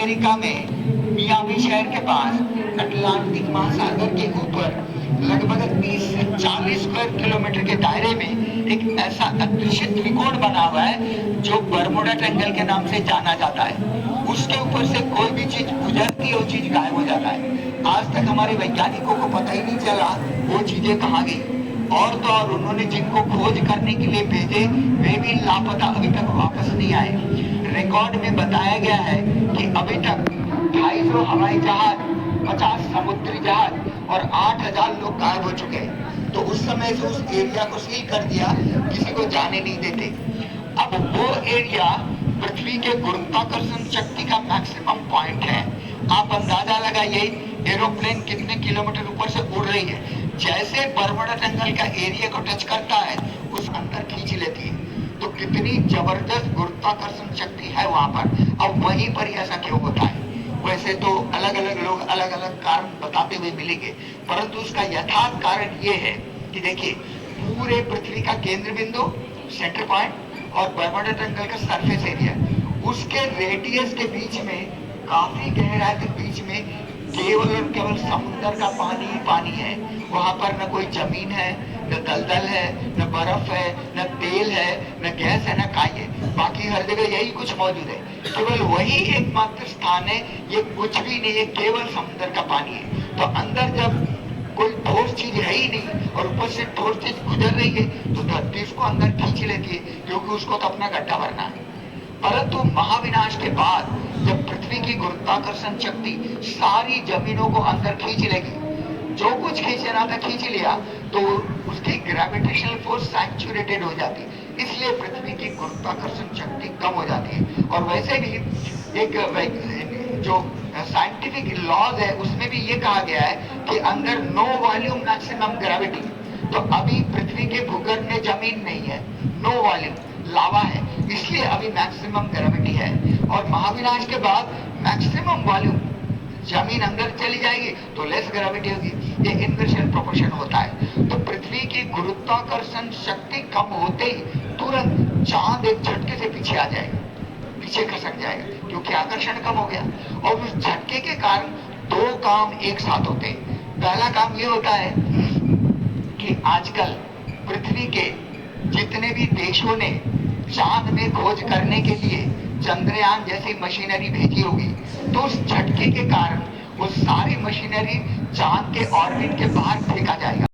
America में Miami शहर के पास अटलांटिक महासागर के ऊपर लगभग 30 से 40 स्क्वायर किलोमीटर के दायरे में एक ऐसा अदृश्य त्रिकोण बना हुआ है जो बरमुडा ट्रायंगल के नाम से जाना जाता है। उसके ऊपर से कोई भी चीज गुजरती है, वो चीज गायब हो जाता है। आज तक हमारे वैज्ञानिकों को पता ही नहीं चला वो चीजें कहाँ गई। और तो और उन्होंने जिनको खोज करने के लिए भेजे वे भी लापता, अभी तक वापस नहीं आए। रिकॉर्ड में बताया गया है कि अभी तक 250 हवाई जहाज, 50 समुद्री जहाज और 8000 लोग गायब हो चुके हैं। तो उस समय से उस एरिया को सील कर दिया, किसी को जाने नहीं देते। अब वो एरिया पृथ्वी के गुरुत्वाकर्षण शक्ति का मैक्सिमम पॉइंट है। आप अंदाजा लगाइए एरोप्लेन कितने किलोमीटर ऊपर से उड़ रही है। जैसे बरमुडा ट्रायंगल का एरिया को टच करता है उस अंदर खींच लेती है। तो कितनी जबरदस्त गुरुत्वाकर्षण शक्ति है वहां पर। अब वहीं पर ऐसा क्यों होता है? वैसे तो अलग अलग लोग अलग अलग कारण बताते हुए मिलेंगे, परंतु उसका यथार्थ कारण ये है कि देखिए, पूरे पृथ्वी का केंद्र बिंदु, सेंटर पॉइंट और बरमुडा ट्रायंगल का सरफेस एरिया, उसके रेडियस के बीच में, काफी गहराई के बीच में केवल और केवल समुद्र का पानी ही पानी है। वहां पर न कोई जमीन है, न दलदल है, न बर्फ है, न तेल है, न गैस है, न काई है। बाकी हर जगह यही कुछ मौजूद है। केवल वही एकमात्र स्थान है, ये कुछ भी नहीं है, केवल समुद्र का पानी है। तो अंदर जब कोई ठोस चीज है ही नहीं और ऊपर से ठोस चीज गुजर रही है तो धरती उसको अंदर खींच लेती है, क्योंकि उसको तो अपना गड्ढा भरना है। परंतु महाविनाश के बाद जब पृथ्वी की गुरुत्वाकर्षण शक्ति सारी जमीनों को अंदर खींच लेगी, जो कुछ खींचना था खींच लिया, तो उसकी ग्रेविटेशनल फोर्स सैचुरेटेड हो जाती है। इसलिए पृथ्वी की गुरुत्वाकर्षण शक्ति कम हो जाती है। और वैसे भी एक जो साइंटिफिक लॉज है उसमें भी ये कहा गया है कि अंदर नो वॉल्यूम मैक्सिमम ग्रेविटी। तो अभी पृथ्वी के भूगर्भ में जमीन नहीं है, नो वॉल्यूम, लावा है, इसलिए अभी मैक्सिमम ग्रेविटी है। और महाविनाश के बाद मैक्सिमम वॉल्यूम, जमीन अंदर चली जाएगी तो लेस ग्रेविटी होगी। ये इनवर्सल प्रोपोर्शन होता है। तो पृथ्वी की गुरुत्वाकर्षण शक्ति कम होते ही तुरंत चांद एक झटके से पीछे आ जाएगा, पीछे खसक जाएगा, क्योंकि आकर्षण कम हो गया। और उस झटके के कारण दो काम एक साथ होते हैं। पहला काम ये होता है कि आजकल पृथ्वी के जितने भी देशों ने चांद में खोज करने के लिए चंद्रयान जैसी मशीनरी भेजी होगी, तो उस झटके के कारण वो सारी मशीनरी चांद के ऑर्बिट के बाहर फेंका जाएगा।